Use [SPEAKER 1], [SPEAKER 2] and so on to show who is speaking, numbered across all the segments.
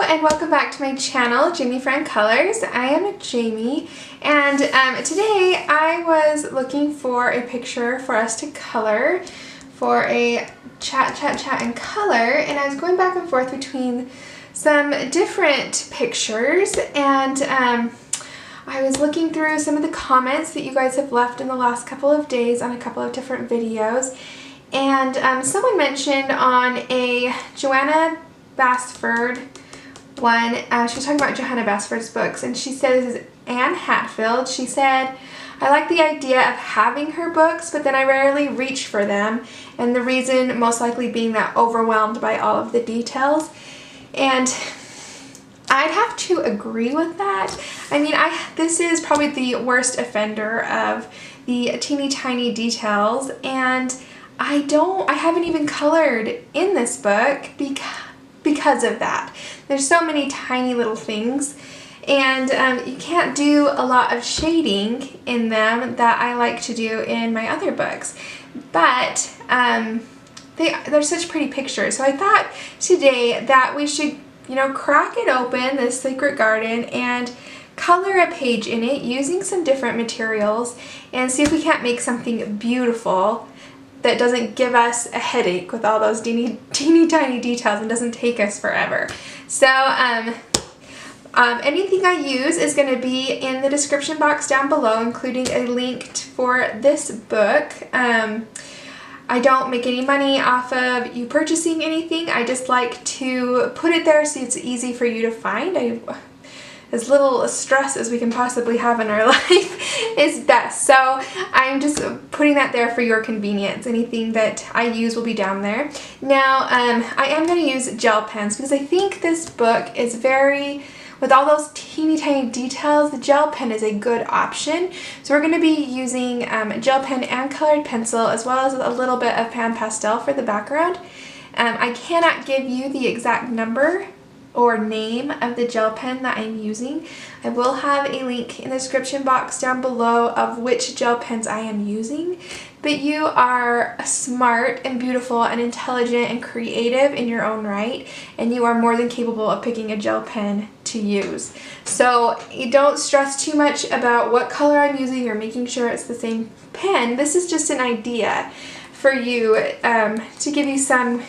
[SPEAKER 1] and welcome back to my channel, Jamie Friend Colors. I am Jamie, and today I was looking for a picture for us to color for a chat and color, and I was going back and forth between some different pictures, and I was looking through some of the comments that you guys have left in the last couple of days on a couple of different videos, and someone mentioned on a Joanna Basford one, she was talking about Johanna Basford's books, and she said, this is Anne Hatfield. She said, I like the idea of having her books, but then I rarely reach for them, and the reason most likely being that overwhelmed by all of the details. And I'd have to agree with that. I mean, this is probably the worst offender of the teeny tiny details, and I haven't even colored in this book because of that. There's so many tiny little things, and you can't do a lot of shading in them that I like to do in my other books, but they're such pretty pictures. So I thought today that we should, crack it open, this Secret Garden, and color a page in it using some different materials and see if we can't make something beautiful that doesn't give us a headache with all those teeny tiny details and doesn't take us forever. So anything I use is going to be in the description box down below, including a link for this book. I don't make any money off of you purchasing anything. I just like to put it there so it's easy for you to find. As little stress as we can possibly have in our life is best. So I'm just putting that there for your convenience. Anything that I use will be down there. Now, I am going to use gel pens because I think this book is with all those teeny tiny details, the gel pen is a good option. So we're going to be using gel pen and colored pencil, as well as a little bit of pan pastel for the background. I cannot give you the exact number or name of the gel pen that I'm using. I will have a link in the description box down below of which gel pens I am using, but you are smart and beautiful and intelligent and creative in your own right, and you are more than capable of picking a gel pen to use. So you don't stress too much about what color I'm using or making sure it's the same pen. This is just an idea for you to give you some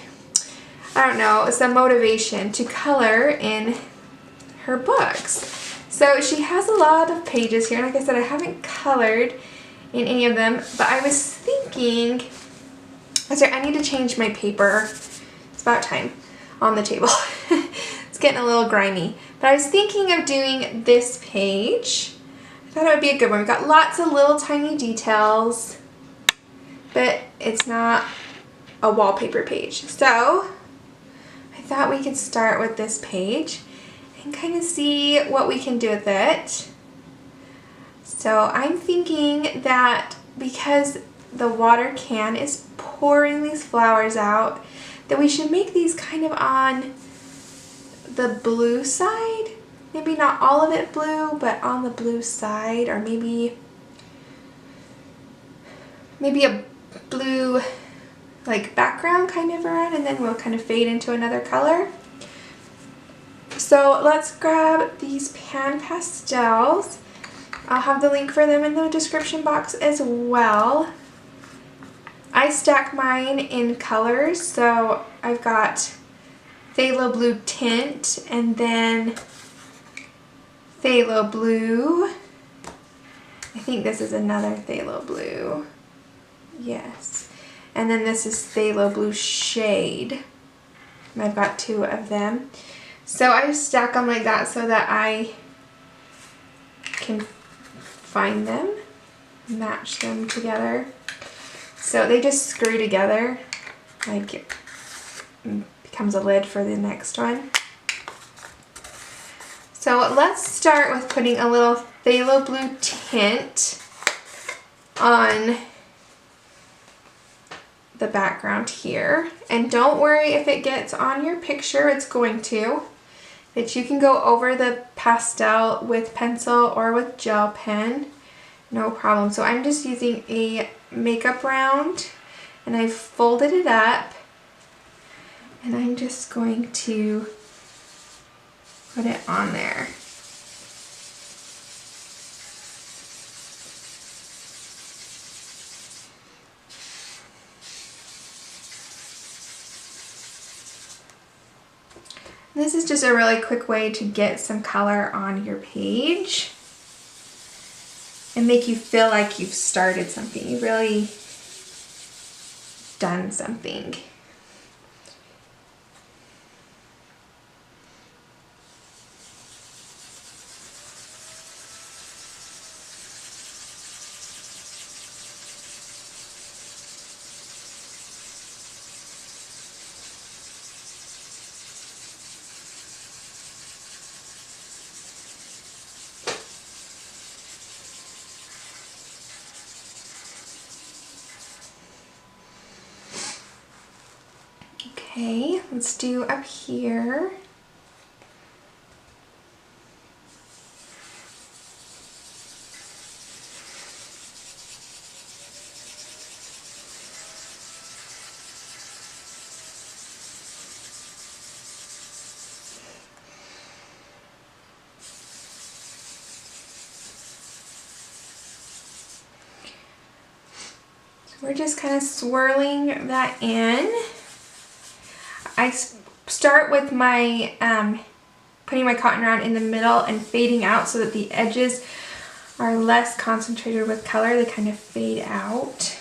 [SPEAKER 1] some motivation to color in her books. So she has a lot of pages here, and like I said, I haven't colored in any of them, but I was thinking, I need to change my paper. It's about time on the table. It's getting a little grimy. But I was thinking of doing this page. I thought it would be a good one. We've got lots of little tiny details, but it's not a wallpaper page. So I thought we could start with this page and kind of see what we can do with it. So I'm thinking that because the water can is pouring these flowers out, that we should make these kind of on the blue side. Maybe not all of it blue, but on the blue side, or maybe a blue like background kind of around, and then we'll kind of fade into another color. So let's grab these pan pastels. I'll have the link for them in the description box as well. I stack mine in colors, so I've got phthalo blue tint, and then phthalo blue. I think this is another phthalo blue. Yes. And then this is phthalo blue shade. And I've got two of them. So I just stack them like that so that I can find them, match them together. So they just screw together, like it becomes a lid for the next one. So let's start with putting a little phthalo blue tint on the background here, and don't worry if it gets on your picture, it's going to. But you can go over the pastel with pencil or with gel pen, no problem. So I'm just using a makeup round, and I've folded it up, and I'm just going to put it on there. This is just a really quick way to get some color on your page and make you feel like you've started something. You've really done something. Okay, let's do up here. So we're just kind of swirling that in. I start with my putting my cotton round in the middle and fading out so that the edges are less concentrated with color. They kind of fade out.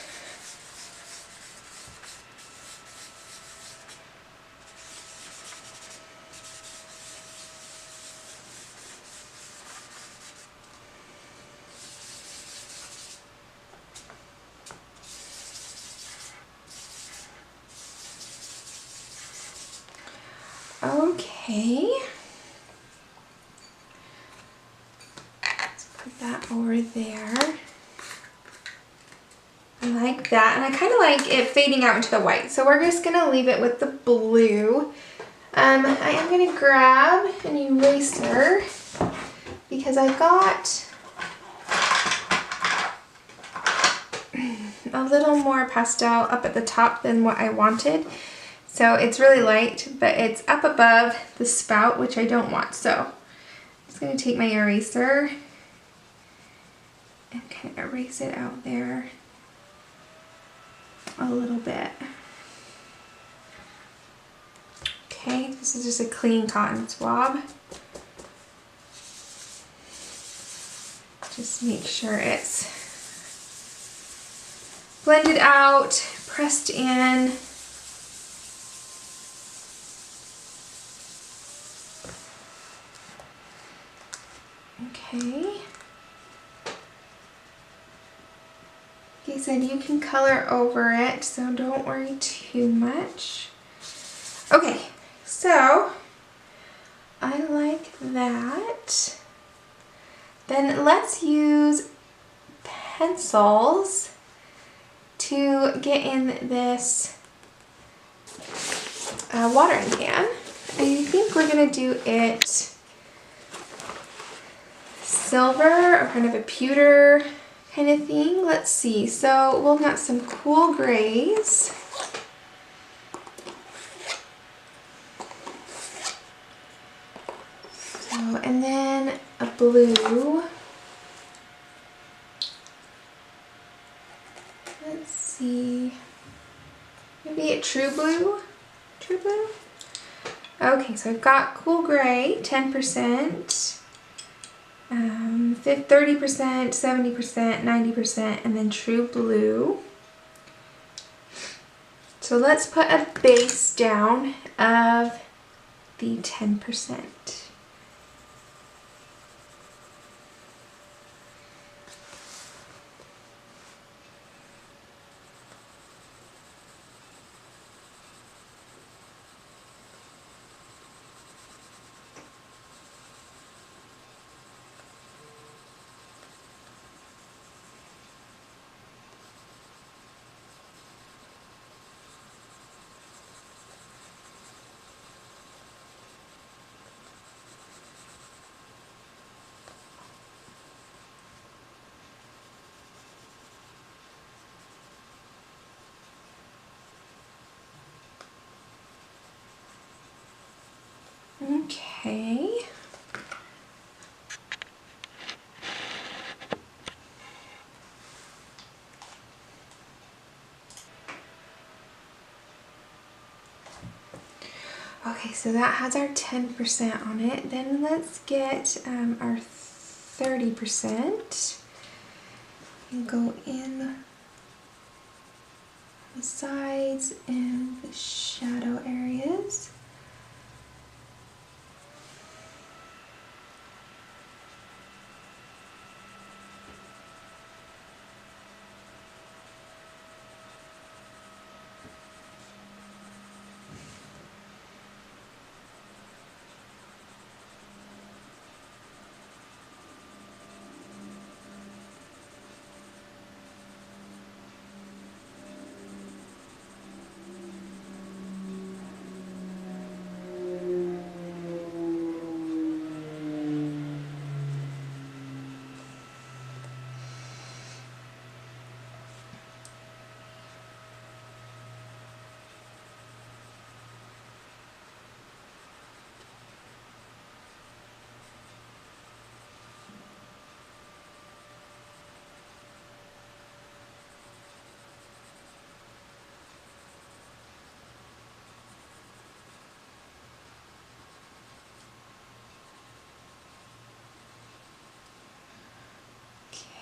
[SPEAKER 1] Okay, let's put that over there. I like that, and I kind of like it fading out into the white, so we're just going to leave it with the blue. I am going to grab an eraser because I got a little more pastel up at the top than what I wanted. So it's really light, but it's up above the spout, which I don't want. So I'm just going to take my eraser and kind of erase it out there a little bit. Okay, this is just a clean cotton swab. Just make sure it's blended out, pressed in. Okay. Like I said, you can color over it, so don't worry too much. Okay, so I like that. Then let's use pencils to get in this watering can. I think we're gonna do it silver or kind of a pewter kind of thing. Let's see. So we'll got some cool grays. So, and then a blue. Let's see. Maybe a true blue? True blue? Okay, so I've got cool gray, 10%. 30%, 70%, 90%, and then true blue. So let's put a base down of the 10%. Okay, Okay, so that has our 10% on it. Then let's get our 30% and go in the sides and the shadow areas.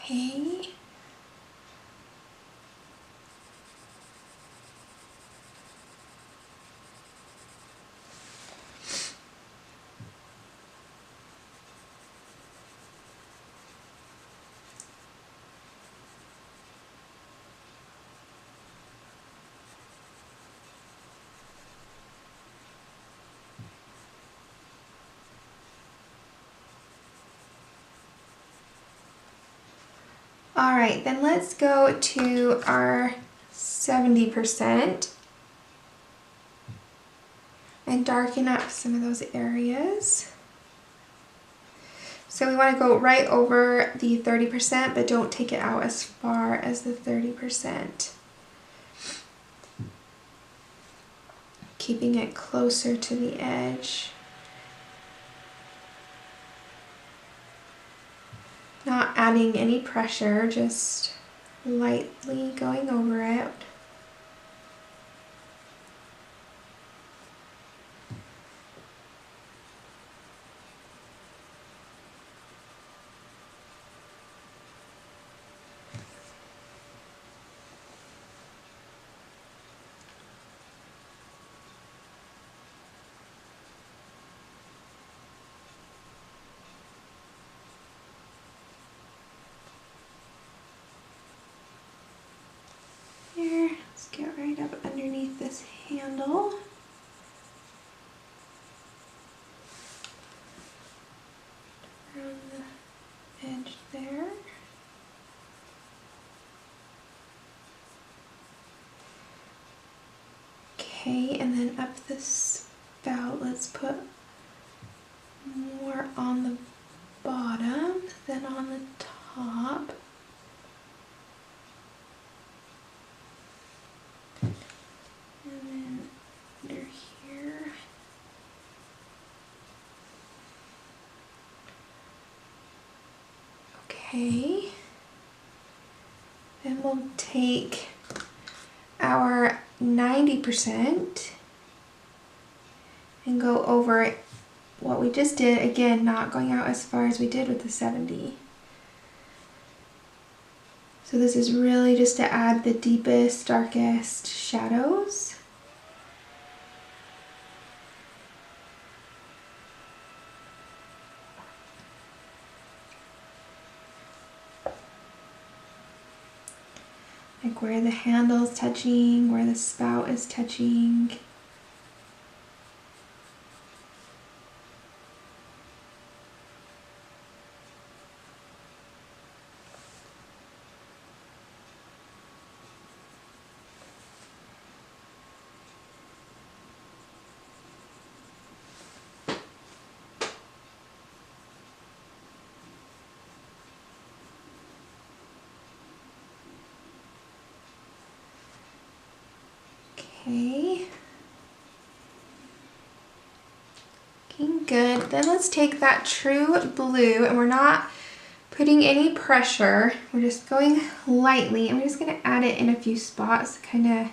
[SPEAKER 1] Okay. All right, then let's go to our 70% and darken up some of those areas. So we want to go right over the 30%, but don't take it out as far as the 30%. Keeping it closer to the edge. Not adding any pressure, just lightly going over it. Here, let's get right up underneath this handle. Around the edge there. Okay, and then up the spout, let's put more on the bottom than on the top. And then under here. Okay. Then we'll take our 90% and go over what we just did, again not going out as far as we did with the 70. So this is really just to add the deepest, darkest shadows. Like where the handle's touching, where the spout is touching. Okay. Looking good. Then let's take that true blue, and we're not putting any pressure. We're just going lightly, and we're just going to add it in a few spots, kind of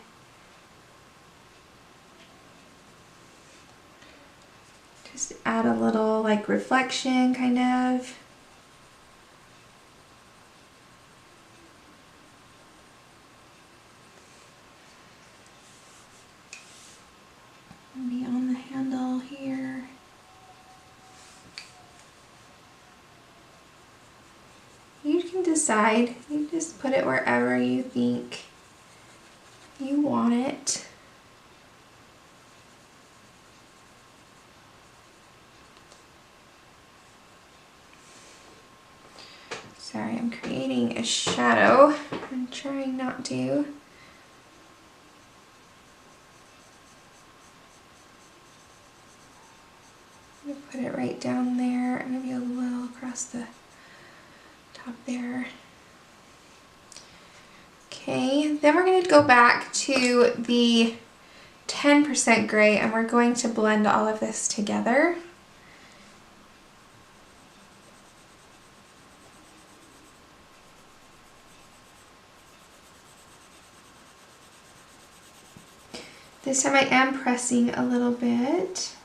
[SPEAKER 1] Just add a little like reflection kind of. Maybe on the handle here. You can decide. You just put it wherever you think you want it. Sorry, I'm creating a shadow. I'm trying not to. I'm gonna put it right down there, maybe a little across the top there. Okay, then we're going to go back to the 10% gray and we're going to blend all of this together. This time I am pressing a little bit.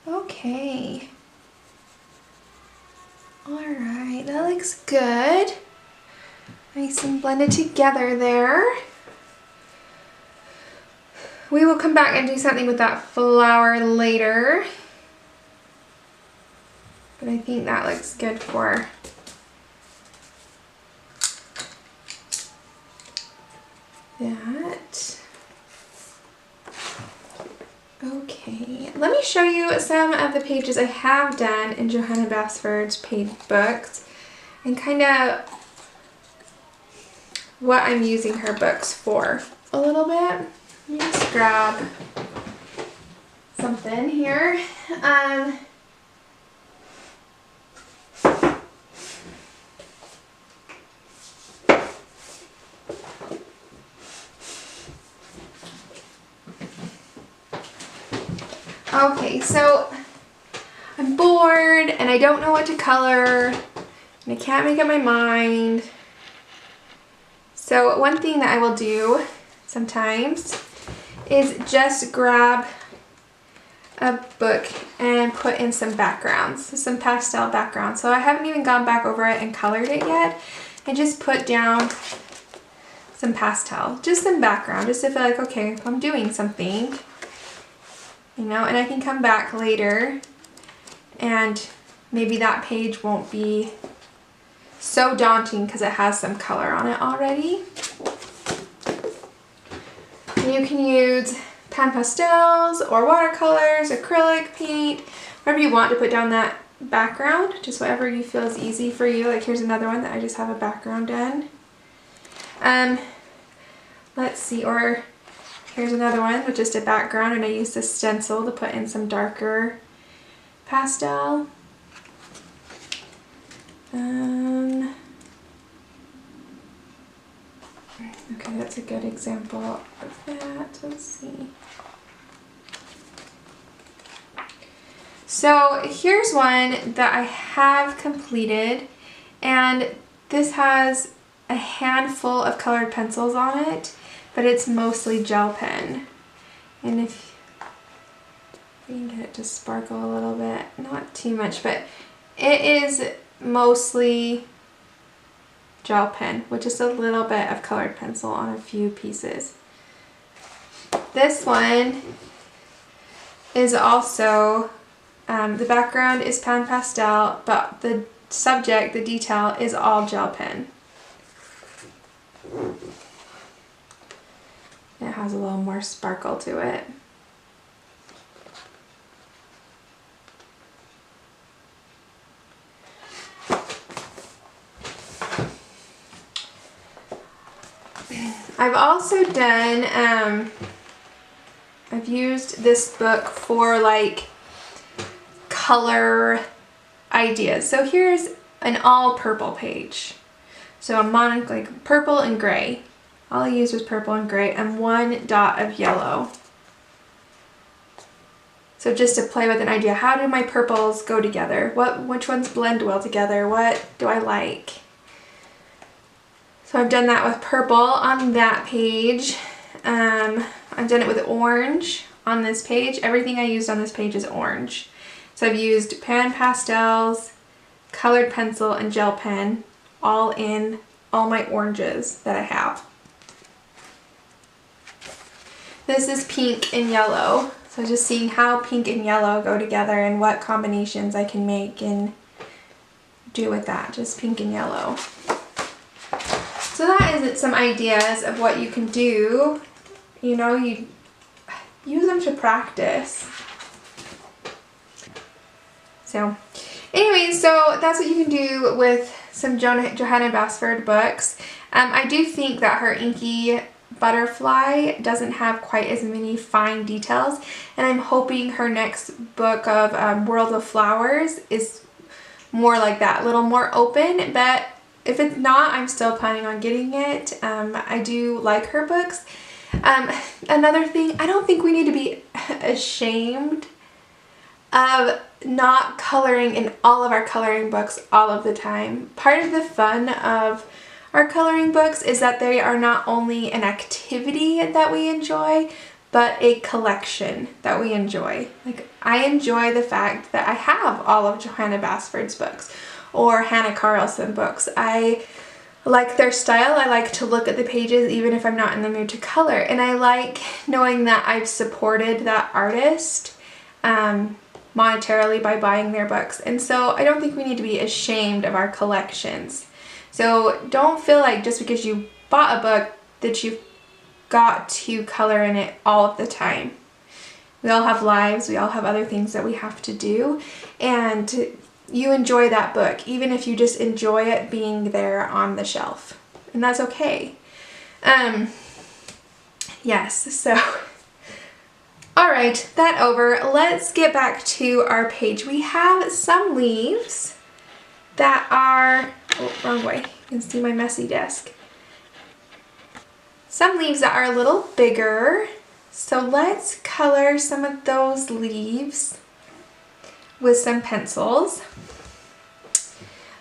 [SPEAKER 1] Okay. Alright, that looks good. Nice and blended together there. We will come back and do something with that flower later. But I think that looks good for that. Okay, let me show you some of the pages I have done in Johanna Basford's page books and kind of what I'm using her books for a little bit. Let me just grab something here. Okay, so I'm bored and I don't know what to color and I can't make up my mind. So one thing that I will do sometimes is just grab a book and put in some backgrounds, some pastel backgrounds. So I haven't even gone back over it and colored it yet. I just put down some pastel, just some background, just to feel like, okay, I'm doing something. You know, and I can come back later and maybe that page won't be so daunting because it has some color on it already. You can use pan pastels or watercolors, acrylic paint, whatever you want to put down that background, just whatever you feel is easy for you. Like here's another one that I just have a background done. Let's see, or here's another one with just a background and I used a stencil to put in some darker pastel. Okay, that's a good example of that. Let's see. So here's one that I have completed and This has a handful of colored pencils on it, but it's mostly gel pen. And if we can get it to sparkle a little bit, not too much, but it is mostly gel pen with just a little bit of colored pencil on a few pieces. This one is also, the background is pan pastel, but the subject, the detail, is all gel pen. It has a little more sparkle to it. I've also done, I've used this book for like color ideas. So here's an all purple page. So I'm on like purple and gray. All I used was purple and gray and one dot of yellow. So just to play with an idea, how do my purples go together? Which ones blend well together? What do I like? So I've done that with purple on that page. I've done it with orange on this page. Everything I used on this page is orange. So I've used pan pastels, colored pencil, and gel pen all in all my oranges that I have. This is pink and yellow. So just seeing how pink and yellow go together and what combinations I can make and do with that, just pink and yellow. So that is some ideas of what you can do. You know, you use them to practice. So anyways, so that's what you can do with some Johanna Basford books. I do think that her Inky Butterfly doesn't have quite as many fine details, and I'm hoping her next book of World of Flowers is more like that, a little more open, but if it's not, I'm still planning on getting it. I do like her books. Another thing, I don't think we need to be ashamed of not coloring in all of our coloring books all of the time. Part of the fun of our coloring books is that they are not only an activity that we enjoy, but a collection that we enjoy. Like, I enjoy the fact that I have all of Johanna Basford's books or Hannah Carlson books. I like their style. I like to look at the pages even if I'm not in the mood to color, and I like knowing that I've supported that artist monetarily by buying their books. And so I don't think we need to be ashamed of our collections. So don't feel like just because you bought a book that you've got to color in it all of the time. We all have lives, we all have other things that we have to do, and you enjoy that book even if you just enjoy it being there on the shelf, and that's okay. Yes, so alright, that over. Let's get back to our page. We have some leaves that are, oh, wrong way, you can see my messy desk. Some leaves that are a little bigger, so let's color some of those leaves with some pencils.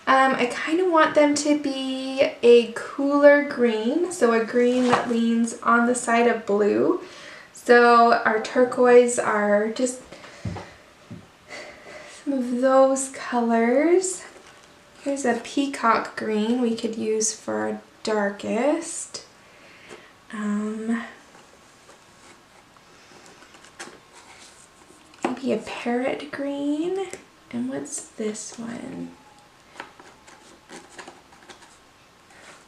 [SPEAKER 1] I kind of want them to be a cooler green, so a green that leans on the side of blue. So our turquoise are just some of those colors. Here's a peacock green we could use for our darkest. Maybe a parrot green. And what's this one?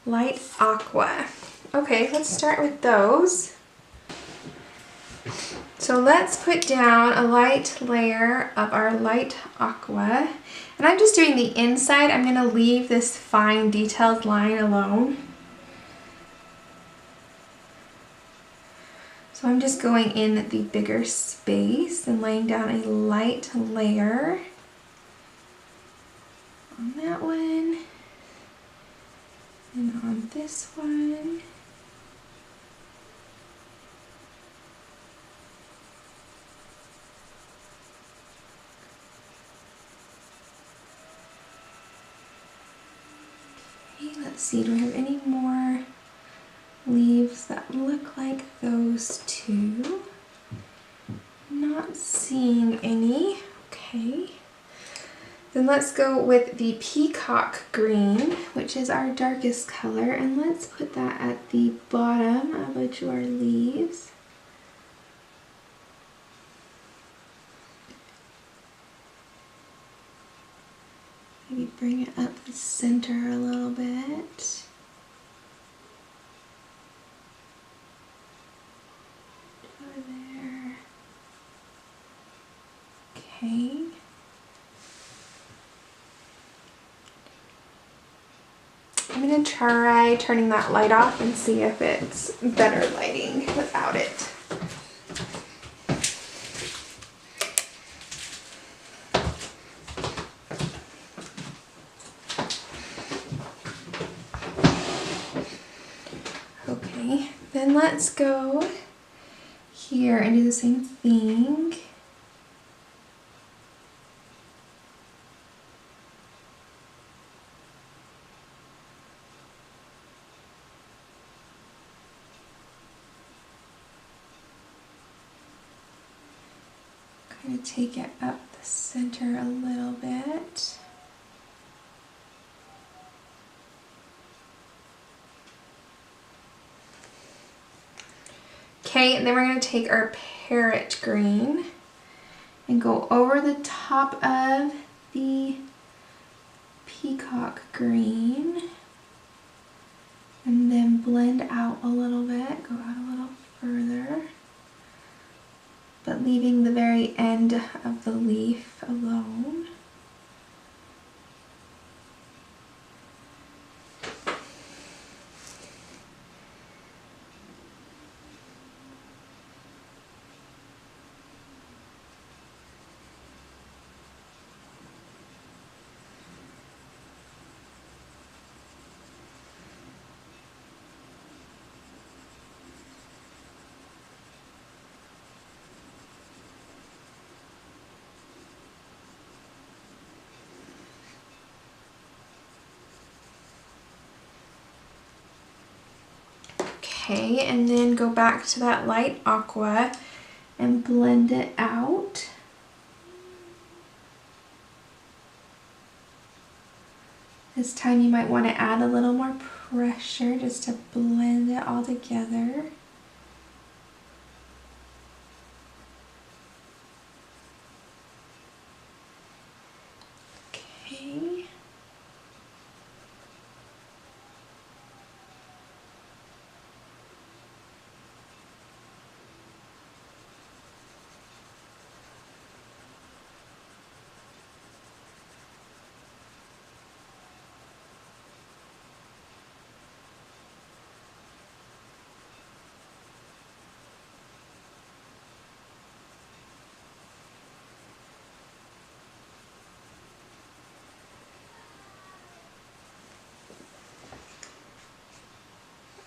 [SPEAKER 1] Light aqua. Okay, let's start with those. So let's put down a light layer of our light aqua. And I'm just doing the inside. I'm going to leave this fine detailed line alone. So I'm just going in the bigger space and laying down a light layer on that one and on this one. Okay, let's see, do we have any more leaves that look like those two? Not seeing any. Okay. Then let's go with the Peacock Green, which is our darkest color, and let's put that at the bottom of each of our leaves. Maybe bring it up the center a little bit. Over there. Okay. I'm going to try turning that light off and see if it's better lighting without it. Okay, then let's go here and do the same thing. Kind of take it up the center a little bit. Okay, and then we're going to take our Parrot Green and go over the top of the Peacock Green and then blend out a little bit, go out a little further, but leaving the very end of the leaf alone. Okay, and then go back to that light aqua and blend it out. This time you might want to add a little more pressure just to blend it all together. Okay.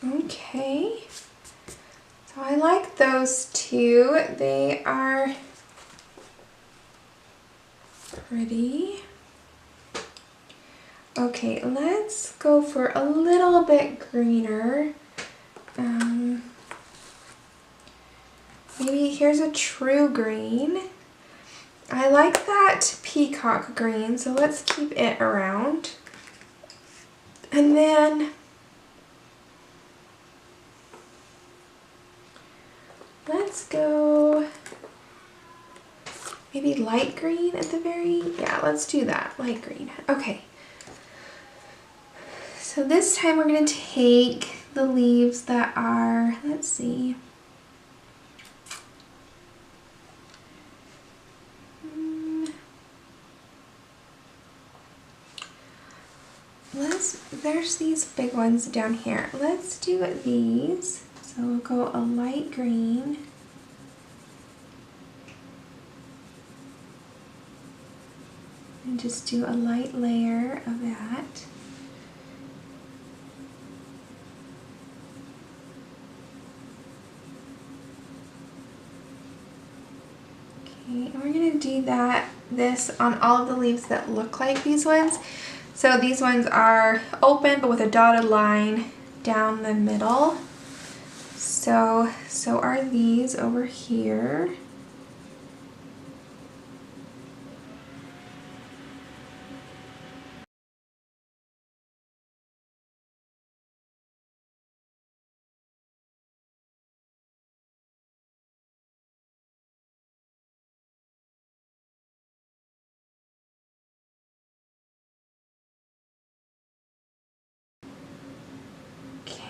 [SPEAKER 1] Okay, so I like those two. They are pretty. Okay, let's go for a little bit greener. Maybe here's a true green. I like that Peacock Green, so let's keep it around. And then let's go maybe light green at the very, yeah, let's do that, light green. Okay. So this time we're going to take the leaves that are, let's see, there's these big ones down here. Let's do these. So we'll go a light green. And just do a light layer of that. Okay, and we're going to do this on all of the leaves that look like these ones. So these ones are open but with a dotted line down the middle. So are these over here.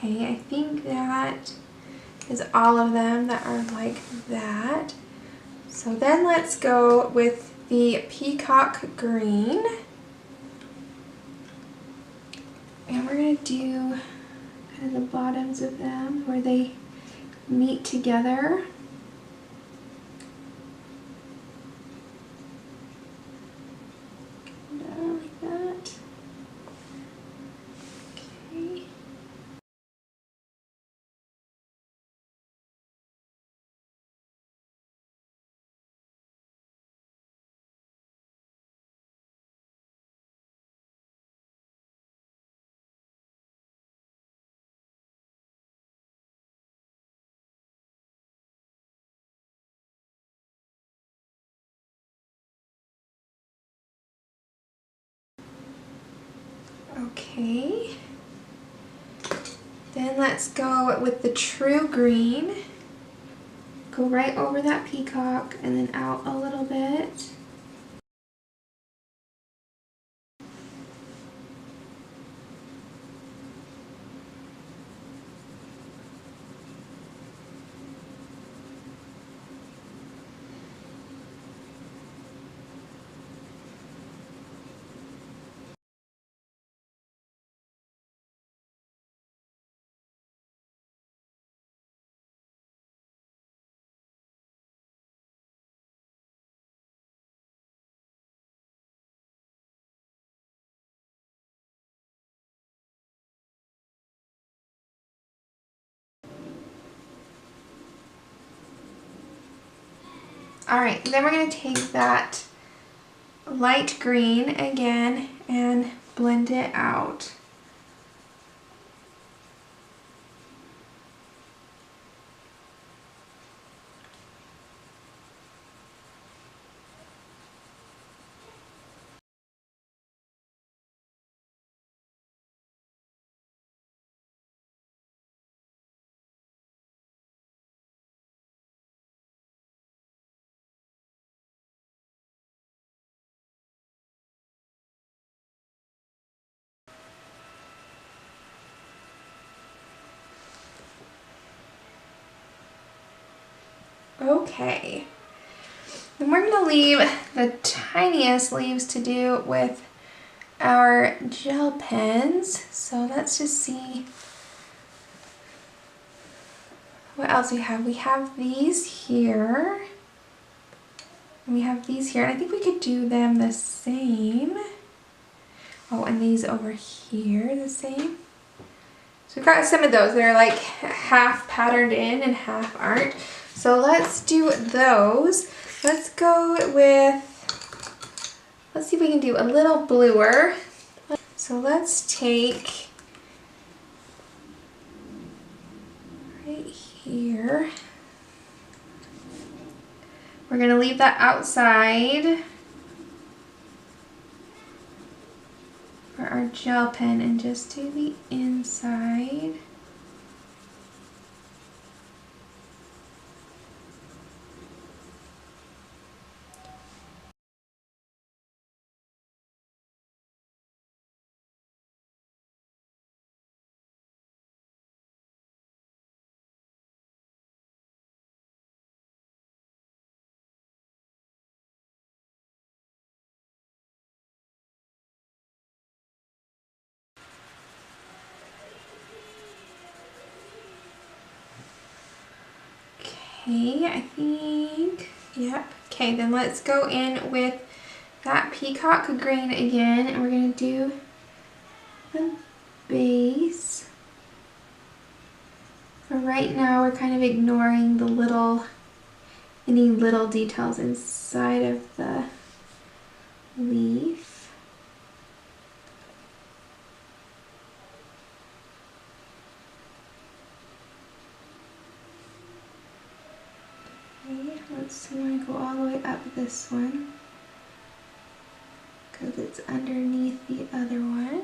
[SPEAKER 1] Okay, I think that is all of them that are like that. So then let's go with the Peacock Green. And we're going to do kind of the bottoms of them where they meet together. Like that. Okay. Okay. Then let's go with the True Green. Go right over that peacock and then out a little bit. Alright, then we're going to take that light green again and blend it out. Okay, then we're going to leave the tiniest leaves to do with our gel pens. So let's just see what else we have. We have these here, and we have these here, and I think we could do them the same. Oh, and these over here the same. So we've got some of those that are like half patterned in and half aren't. So let's do those. Let's go with, let's see if we can do a little bluer. So let's take right here. We're gonna leave that outside for our gel pen and just do the inside. Okay, I think, yep. Okay, then let's go in with that Peacock Green again, and we're going to do the base. For right now, we're kind of ignoring the any little details inside of the leaf. So I'm going to go all the way up this one because it's underneath the other one.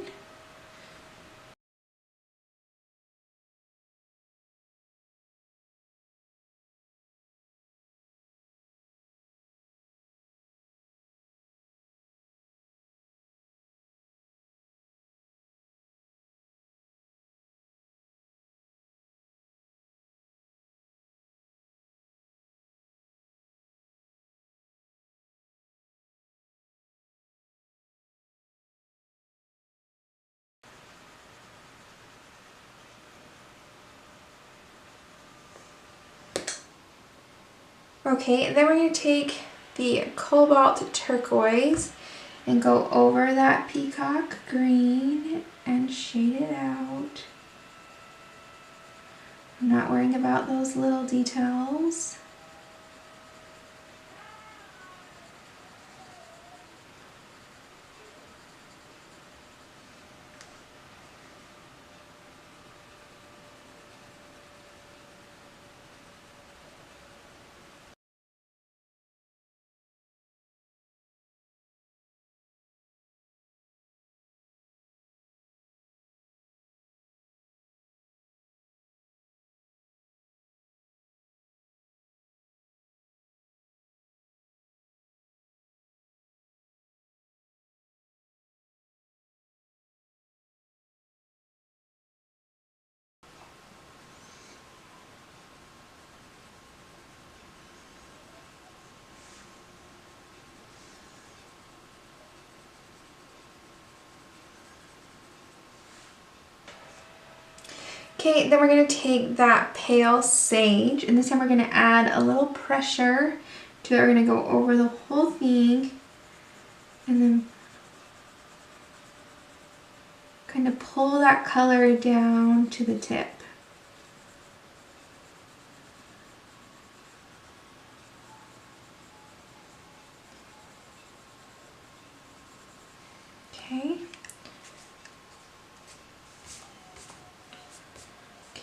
[SPEAKER 1] Okay, and then we're going to take the Cobalt Turquoise and go over that Peacock Green and shade it out. I'm not worrying about those little details. Okay, then we're going to take that pale sage, and this time we're going to add a little pressure to it. We're going to go over the whole thing and then kind of pull that color down to the tip. Okay.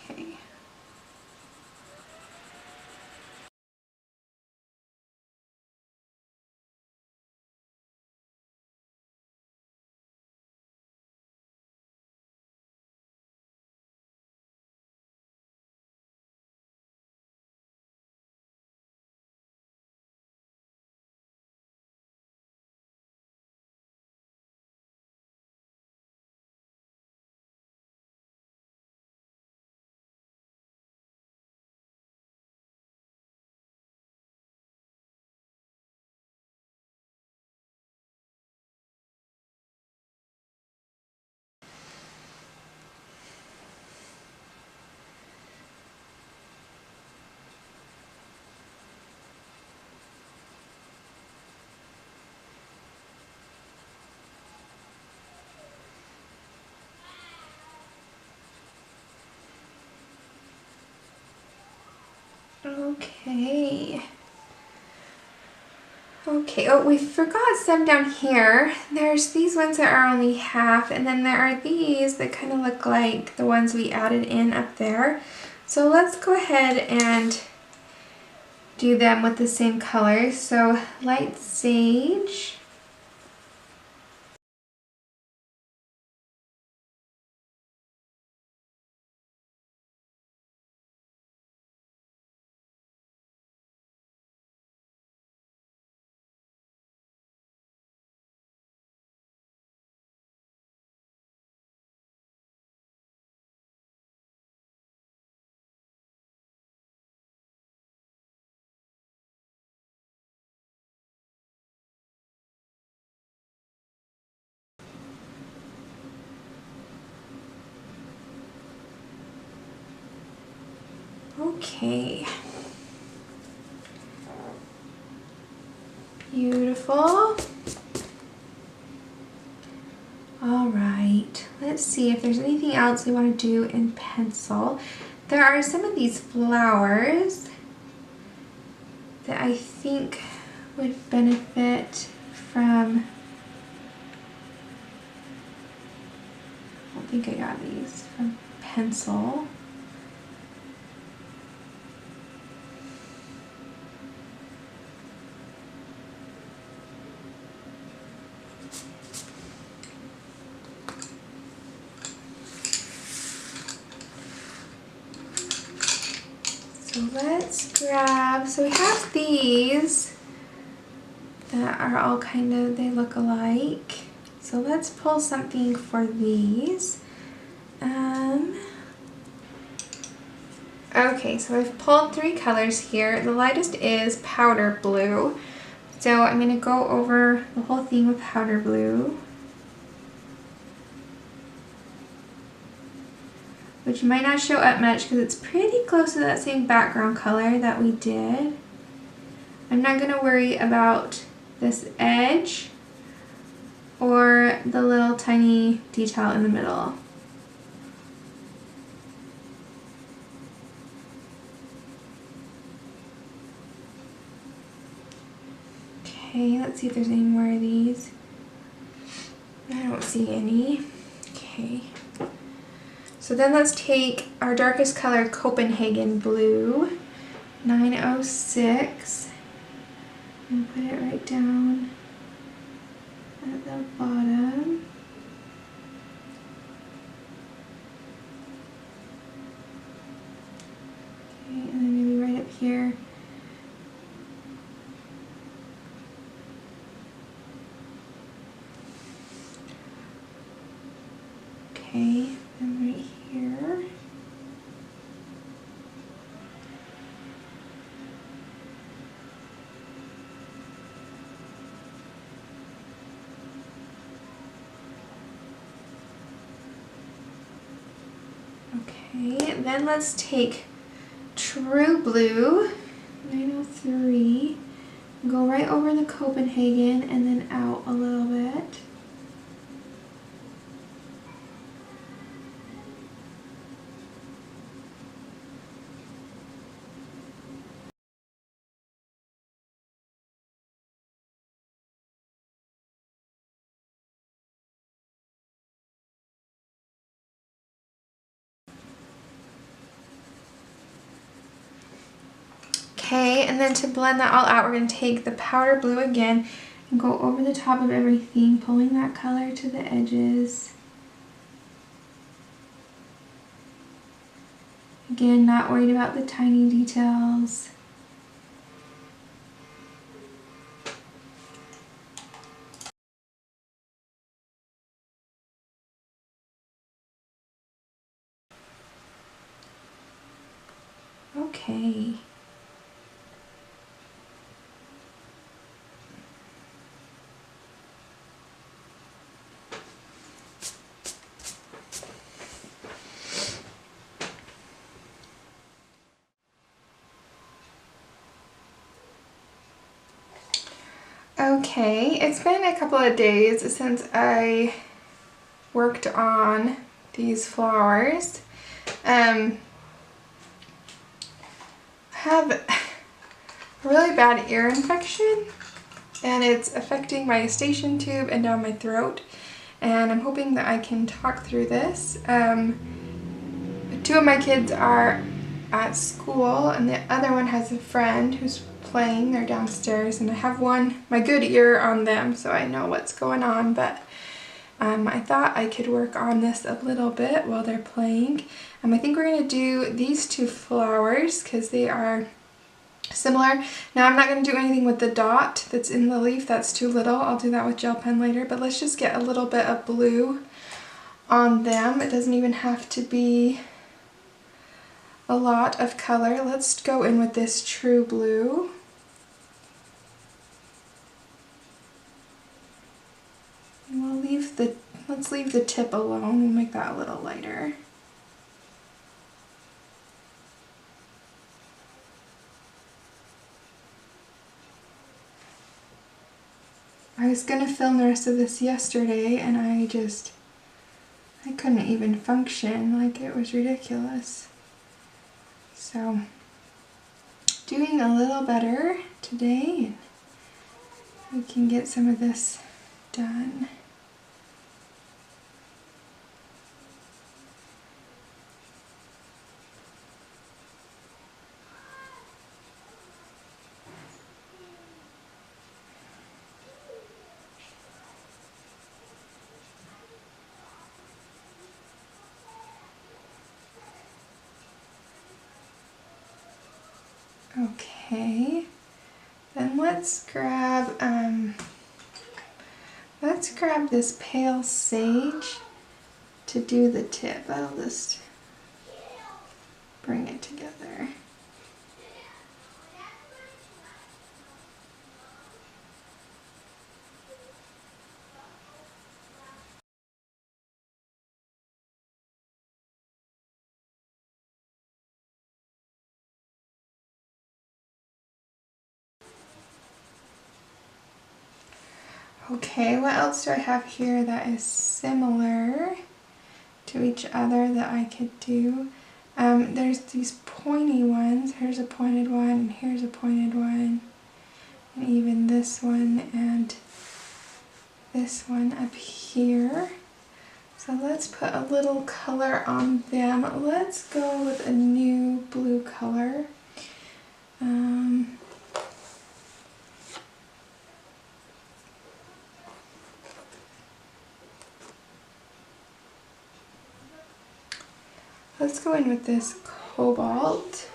[SPEAKER 1] Okay. Okay. Okay, oh, we forgot some down here. There's these ones that are only half, and then there are these that kind of look like the ones we added in up there. So let's go ahead and do them with the same color. So light sage. Okay. Beautiful. All right, let's see if there's anything else we want to do in pencil. There are some of these flowers that I think would benefit from, I don't think I got these from pencil. . So let's grab, so we have these that are all kind of, they look alike. So let's pull something for these. Okay, so I've pulled 3 colors here. The lightest is powder blue. So I'm going to go over the whole thing with powder blue, which might not show up much because it's pretty close to that same background color that we did. I'm not going to worry about this edge or the little tiny detail in the middle. Okay, let's see if there's any more of these. I don't see any. Okay. So then let's take our darkest color, Copenhagen Blue, 906, and put it right down at the bottom. Okay, and then maybe right up here. Okay, and right here. Okay, then let's take True Blue, 903, go right over the Copenhagen and then out a little bit. Okay, and then to blend that all out, we're going to take the powder blue again and go over the top of everything, pulling that color to the edges. Again, not worried about the tiny details. Okay. Okay, it's been a couple of days since I worked on these flowers. I have a really bad ear infection and it's affecting my eustachian tube and down my throat, and I'm hoping that I can talk through this. 2 of my kids are at school and the other one has a friend who's playing. They're downstairs, and I have my good ear on them so I know what's going on, but I thought I could work on this a little bit while they're playing. I think we're going to do these 2 flowers because they are similar. Now I'm not going to do anything with the dot that's in the leaf, that's too little. I'll do that with gel pen later, but let's just get a little bit of blue on them. It doesn't even have to be a lot of color. Let's go in with this True Blue. And let's leave the tip alone. We'll make that a little lighter. I was gonna film the rest of this yesterday and I couldn't even function. Like, it was ridiculous. So, doing a little better today. We can get some of this done. Okay, then let's grab this pale sage to do the tip. That'll just bring it together. Okay, what else do I have here that is similar to each other that I could do? There's these pointy ones. Here's a pointed one, and here's a pointed one, and even this one and this one up here. So let's put a little color on them. Let's go with a new blue color. Let's go in with this cobalt.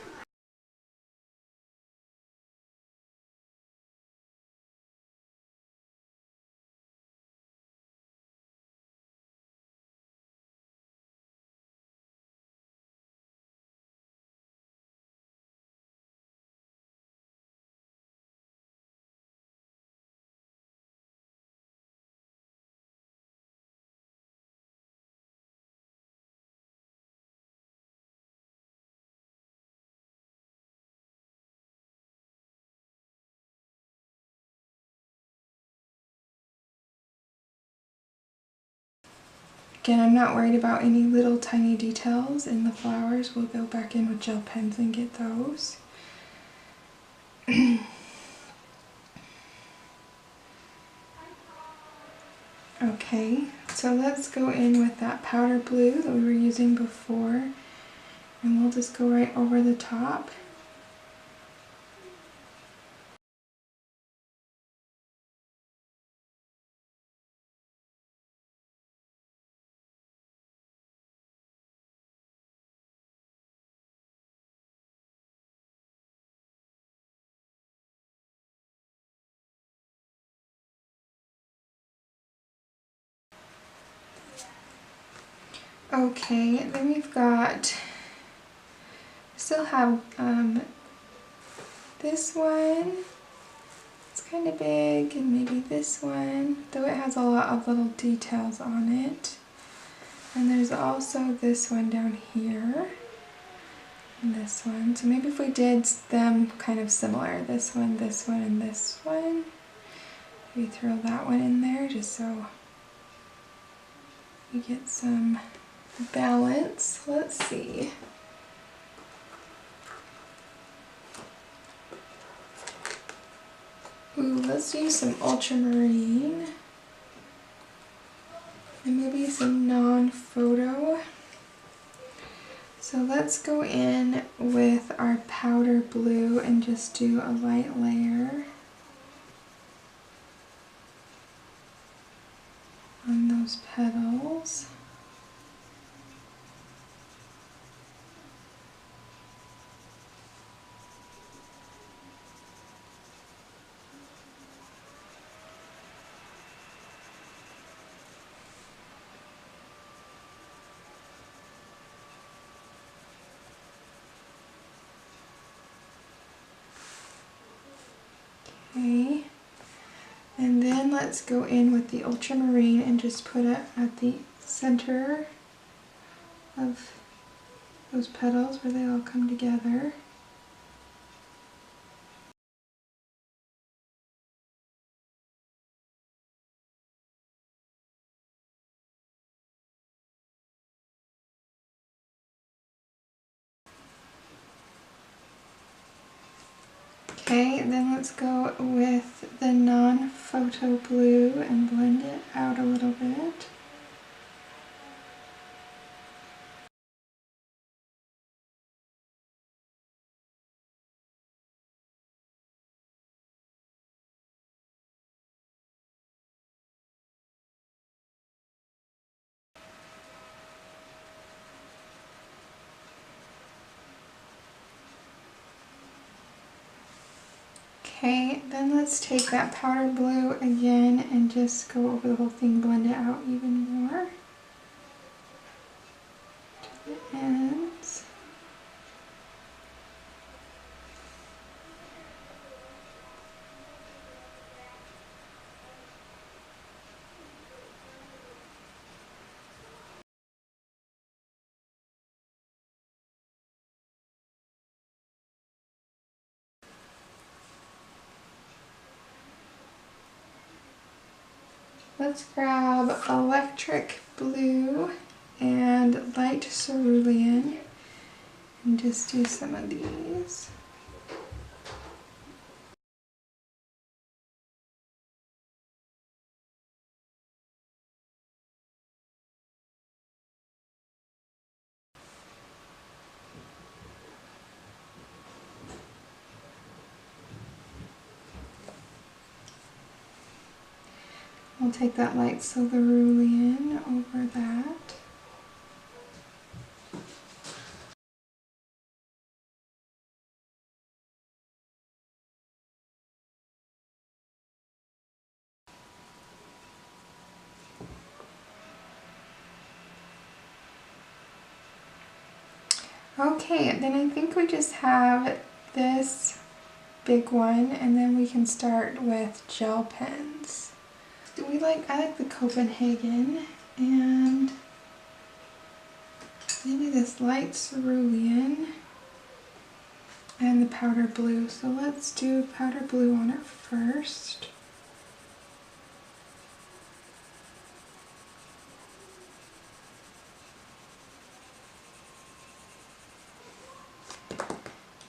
[SPEAKER 1] Again, I'm not worried about any little tiny details in the flowers. We'll go back in with gel pens and get those. Okay, so let's go in with that powder blue that we were using before, and we'll just go right over the top. Okay, then we've got, still have this one. It's kind of big, and maybe this one, though it has a lot of little details on it. And there's also this one down here, and this one. So maybe if we did them kind of similar, this one, and this one, we throw that one in there just so we get some balance. Let's see. Ooh, let's use some ultramarine and maybe some non-photo. So let's go in with our powder blue and just do a light layer on those petals. Okay, and then let's go in with the ultramarine and just put it at the center of those petals where they all come together. Okay, then let's go with the non-photo blue and blend it out a little bit. Okay, then let's take that powder blue again and just go over the whole thing, blend it out even more to the ends. Let's grab electric blue and light cerulean and just do some of these. I'll take that light cerulean over that. Okay, then I think we just have this big one, and then we can start with gel pens. I like the Copenhagen, and maybe this light cerulean and the powder blue. So let's do powder blue on it first.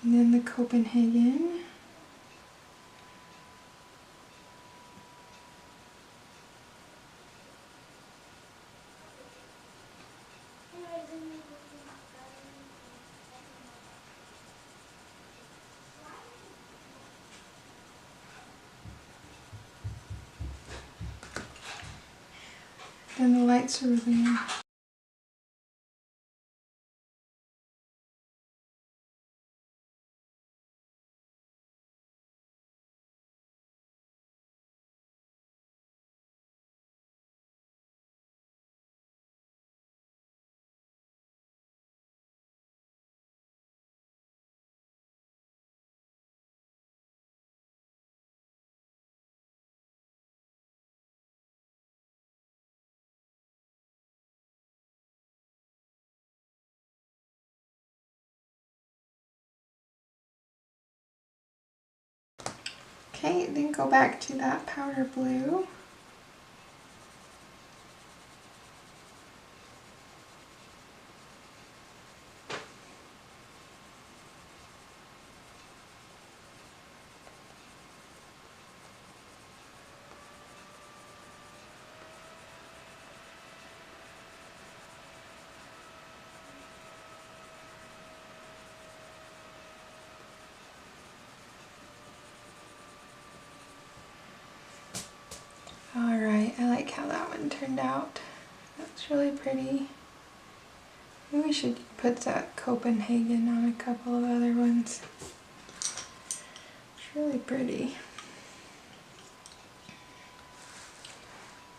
[SPEAKER 1] And then the Copenhagen. Then the light cerulean. Okay, then go back to that powder blue. Alright, I like how that one turned out. That's really pretty. Maybe we should put that Copenhagen on a couple of other ones. It's really pretty.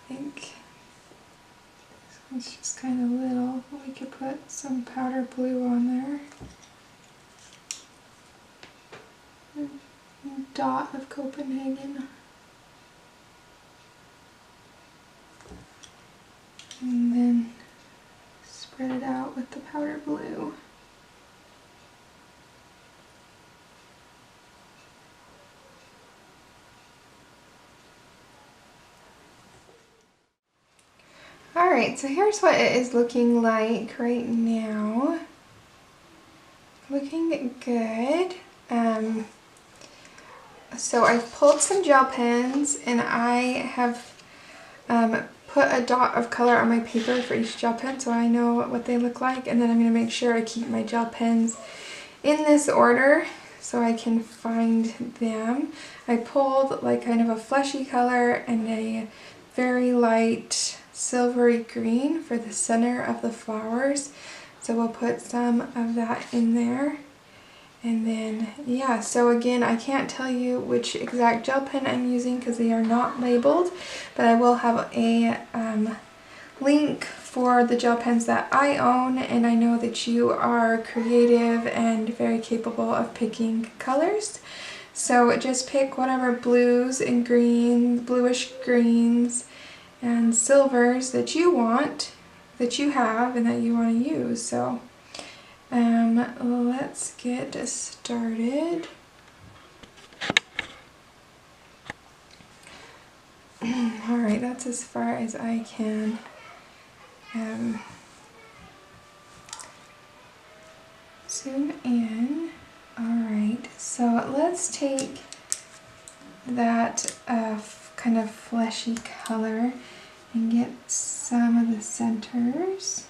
[SPEAKER 1] I think this one's just kind of little, but we could put some powder blue on there. A dot of Copenhagen. And then spread it out with the powder blue. Alright, so here's what it is looking like right now. Looking good. So I've pulled some gel pens, and I have put a dot of color on my paper for each gel pen so I know what they look like, and then I'm going to make sure I keep my gel pens in this order so I can find them. I pulled like kind of a fleshy color and a very light silvery green for the center of the flowers, so we'll put some of that in there. And then, yeah, so again, I can't tell you which exact gel pen I'm using because they are not labeled, but I will have a link for the gel pens that I own, and I know that you are creative and very capable of picking colors. So just pick whatever blues and greens, bluish greens and silvers that you want, that you have, and that you want to use. So let's get started. Alright, that's as far as I can zoom in. Alright, so let's take that kind of fleshy color and get some of the centers.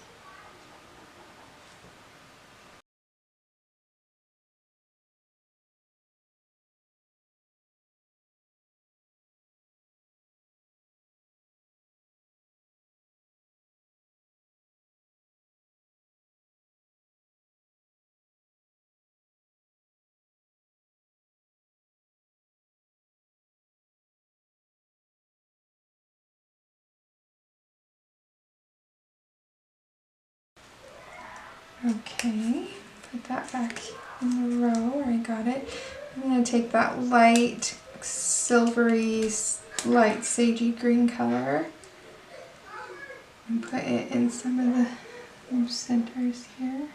[SPEAKER 1] Okay, put that back in the row where I got it. I'm going to take that light silvery, light sagey green color and put it in some of the centers here.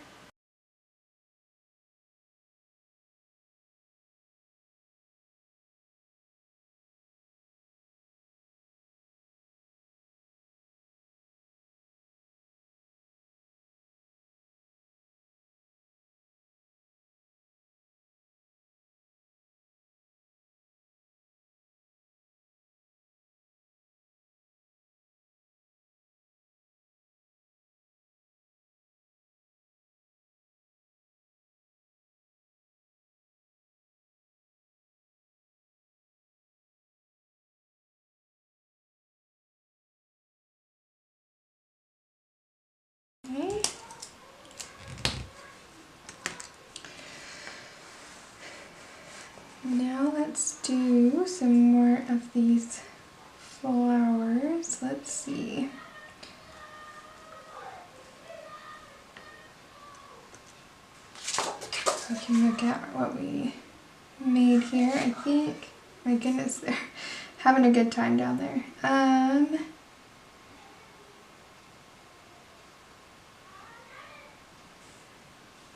[SPEAKER 1] Okay. Now let's do some more of these flowers. Let's see. We can look at what we made here. I think, my goodness, they're having a good time down there.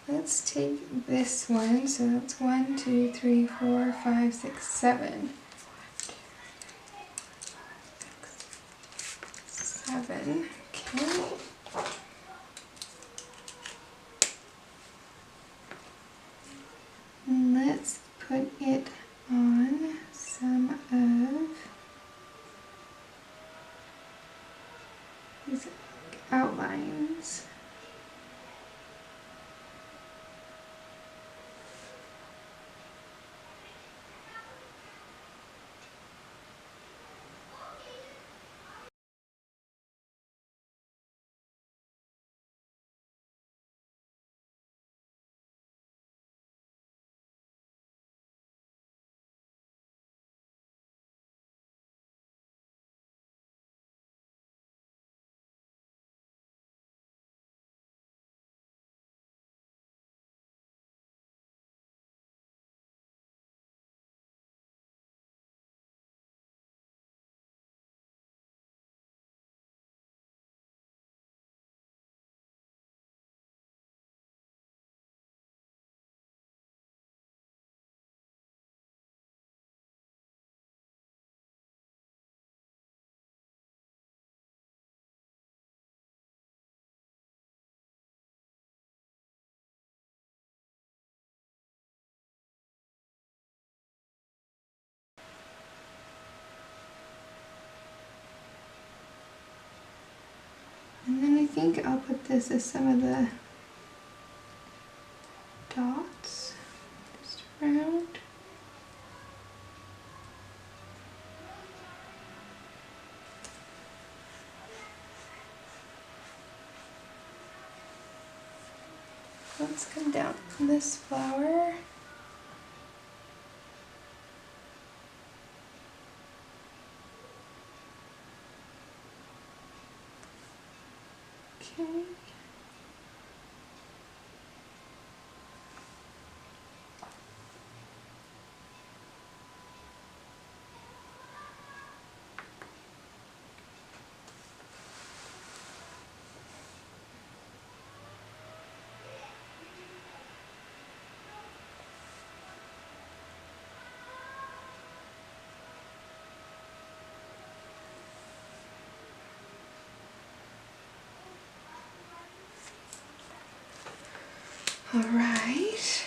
[SPEAKER 1] Let's take this one. So that's 1, 2, 3, 4, 5, 6, 7. 7. Okay. Let's put it on some of these outlines. And then I think I'll put this as some of the dots just around. Let's come down on this flower. Okay. All right,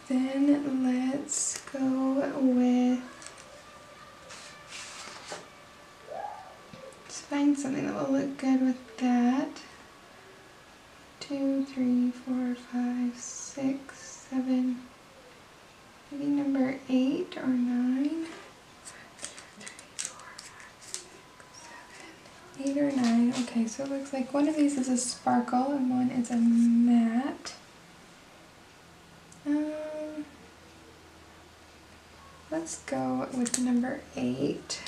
[SPEAKER 1] then let's go with, let's find something that will look good with that. 2, 3, 4, 5, 6, 7, maybe number 8 or 9. 8 or 9. Okay, so it looks like one of these is a sparkle and one is a matte. Let's go with number 8.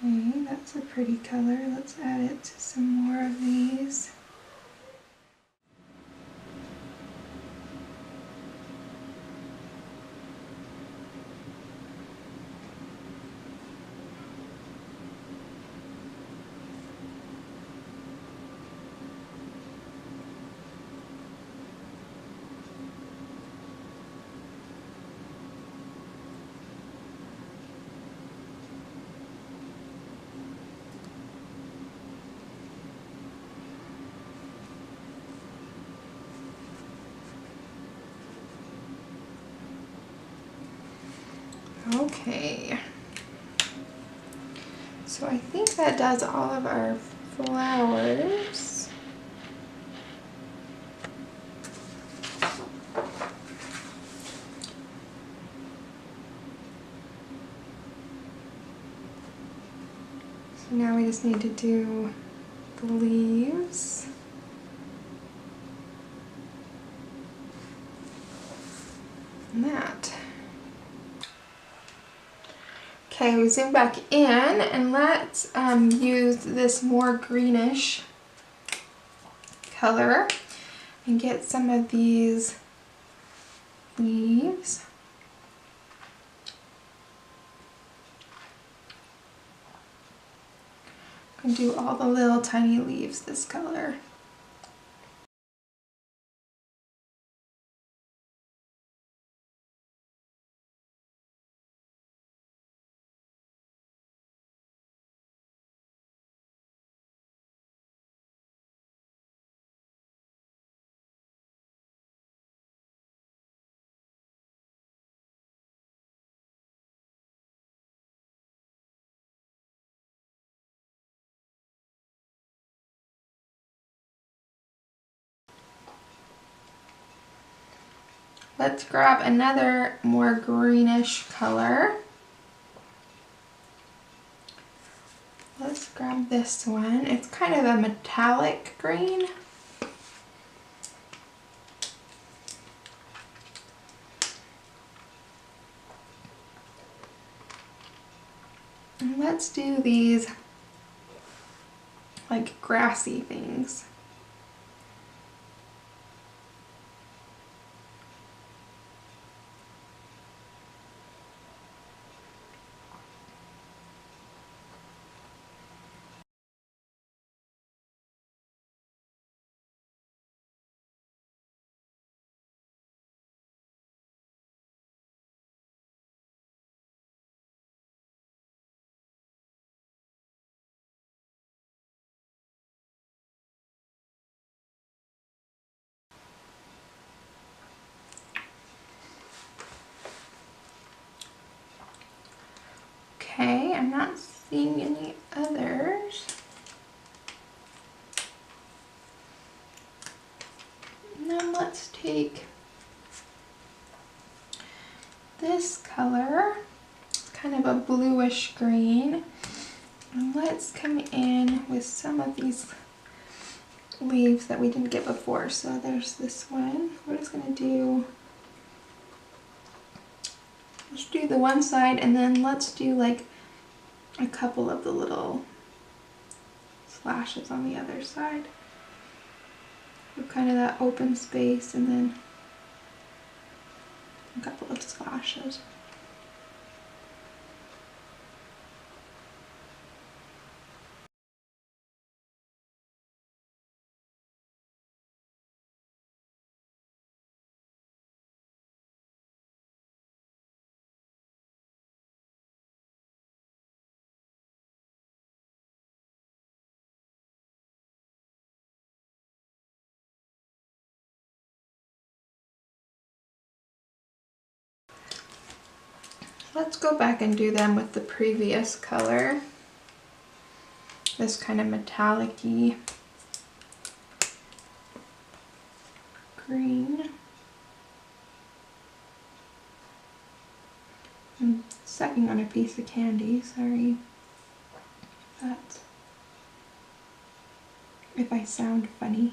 [SPEAKER 1] Okay, that's a pretty color. Let's add it to some more of these. Okay, so I think that does all of our flowers. So now we just need to do the leaves. And that. Okay, we zoom back in and let's use this more greenish color and get some of these leaves. I'm going to do all the little tiny leaves this color. Let's grab another more greenish color. Let's grab this one. It's kind of a metallic green. And let's do these like grassy things. Okay, I'm not seeing any others. And then let's take this color, it's kind of a bluish green, and let's come in with some of these leaves that we didn't get before. So there's this one. We're just going to do, let's do the one side, and then let's do like a couple of the little slashes on the other side. So kind of that open space, and then a couple of slashes. Let's go back and do them with the previous color. This kind of metallic-y green. I'm sucking on a piece of candy, sorry. That's if I sound funny.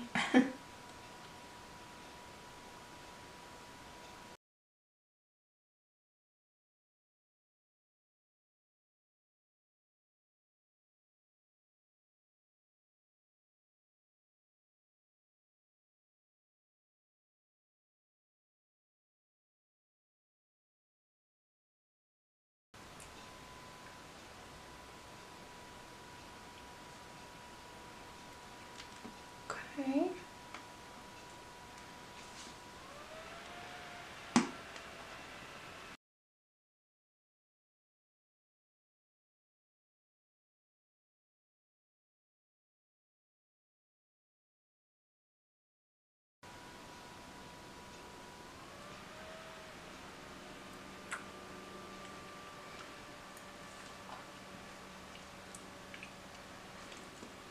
[SPEAKER 1] Okay.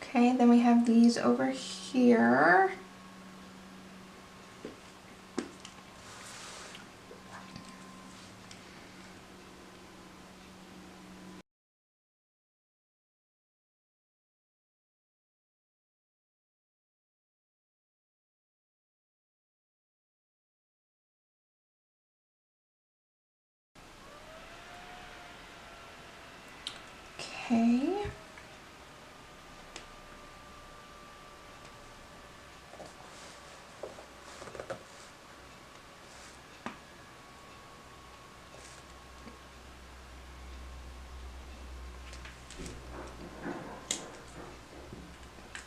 [SPEAKER 1] Okay, then we have these over here. Okay.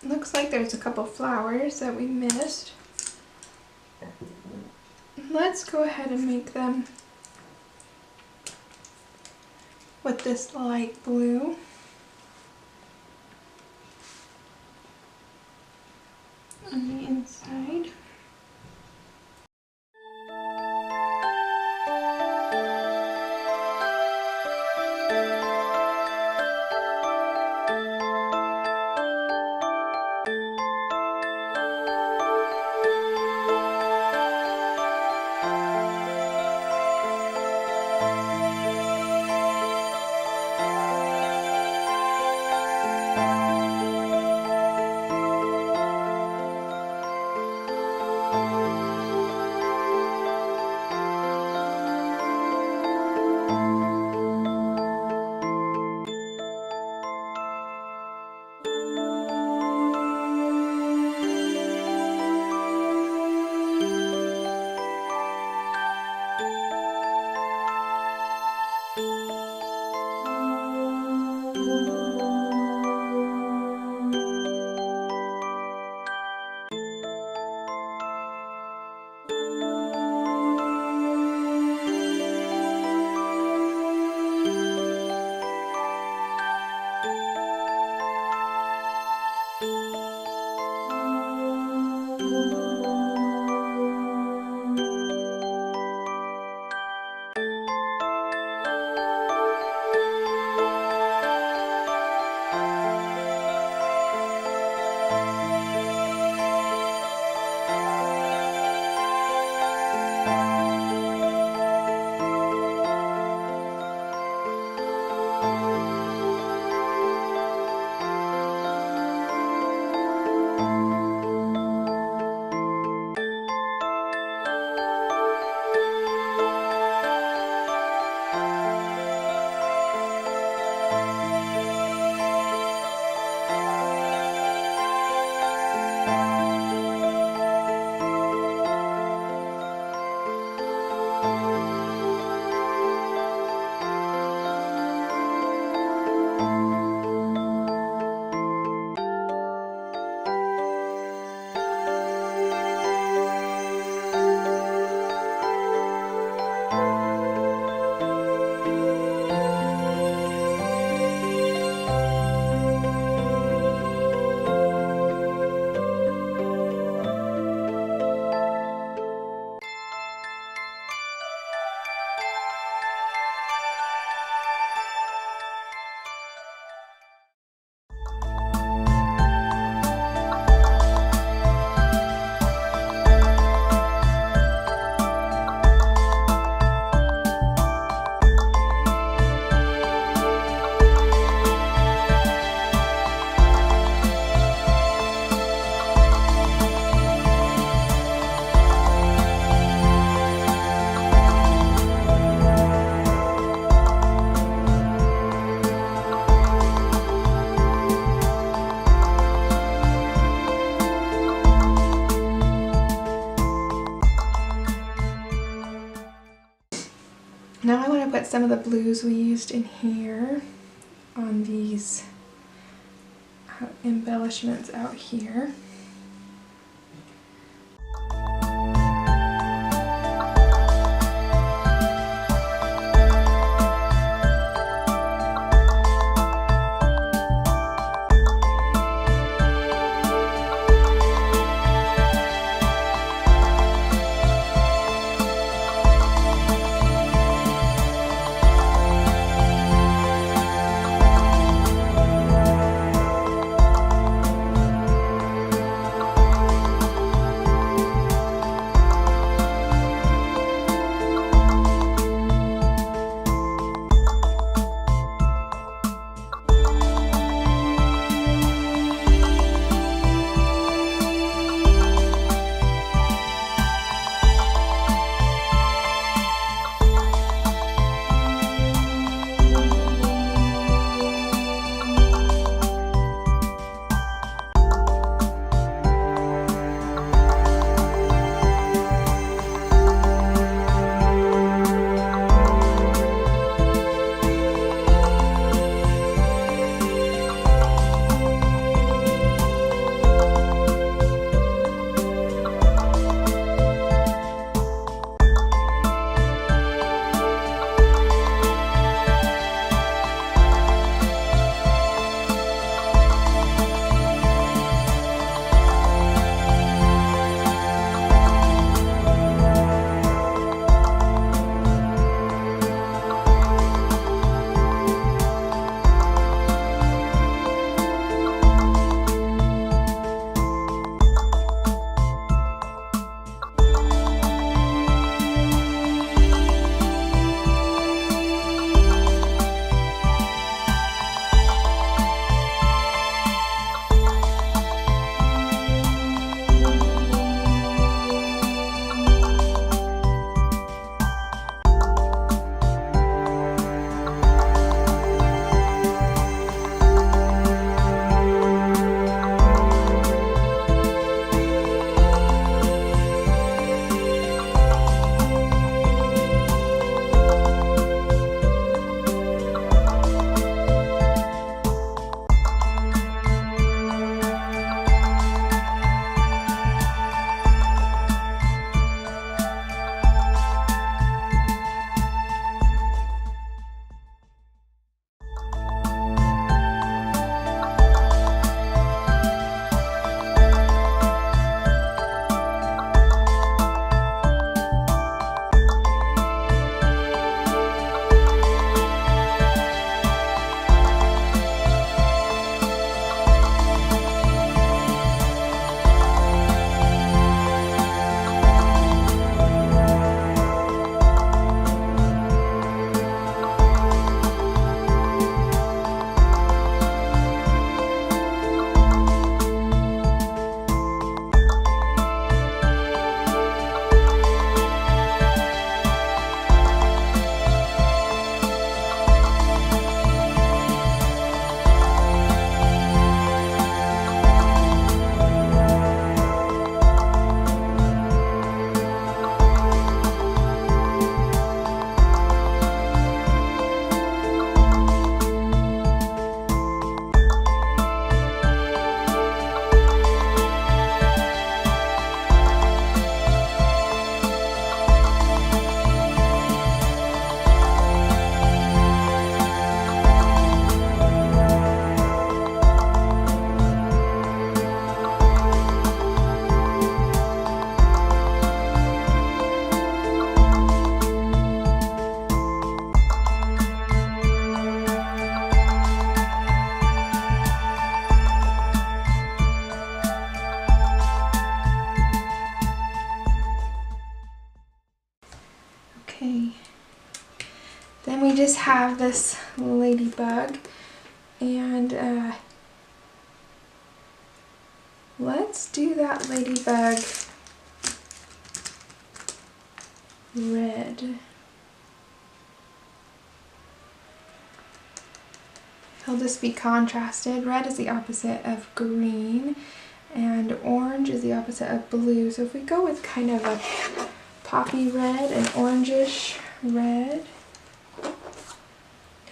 [SPEAKER 1] Looks like there's a couple flowers that we missed. Let's go ahead and make them with this light blue. On the inside. some of the blues we used in here on these embellishments out here. Okay, then we just have this ladybug, and let's do that ladybug red. He'll just be contrasted. Red is the opposite of green, and orange is the opposite of blue. So if we go with kind of a poppy red, an orangish red,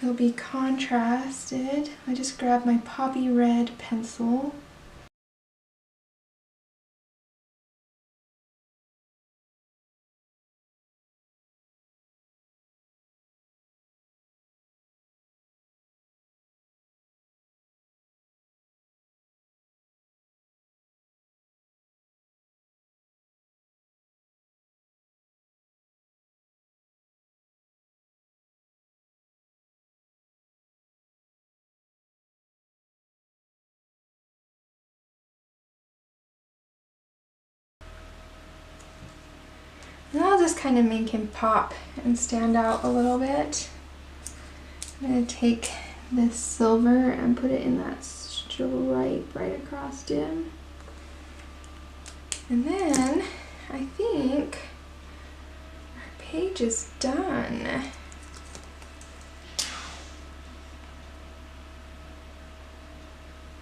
[SPEAKER 1] He'll be contrasted. I just grabbed my poppy red pencil. And I'll just kind of make him pop and stand out a little bit. I'm going to take this silver and put it in that stripe right across him. And then I think our page is done.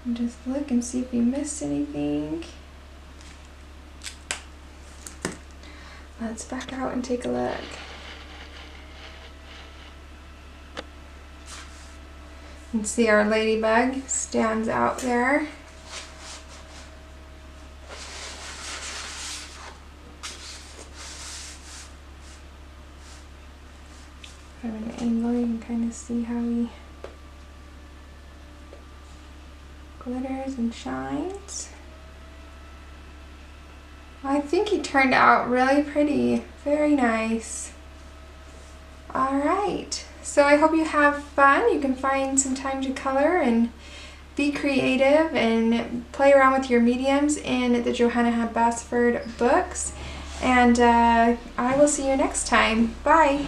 [SPEAKER 1] And just look and see if we missed anything. Let's back out and take a look. And see our ladybug stands out there. From an angle you can kind of see how he glitters and shines. I think he turned out really pretty. Very nice. Alright, so I hope you have fun. You can find some time to color and be creative and play around with your mediums in the Johanna Basford books. And I will see you next time. Bye!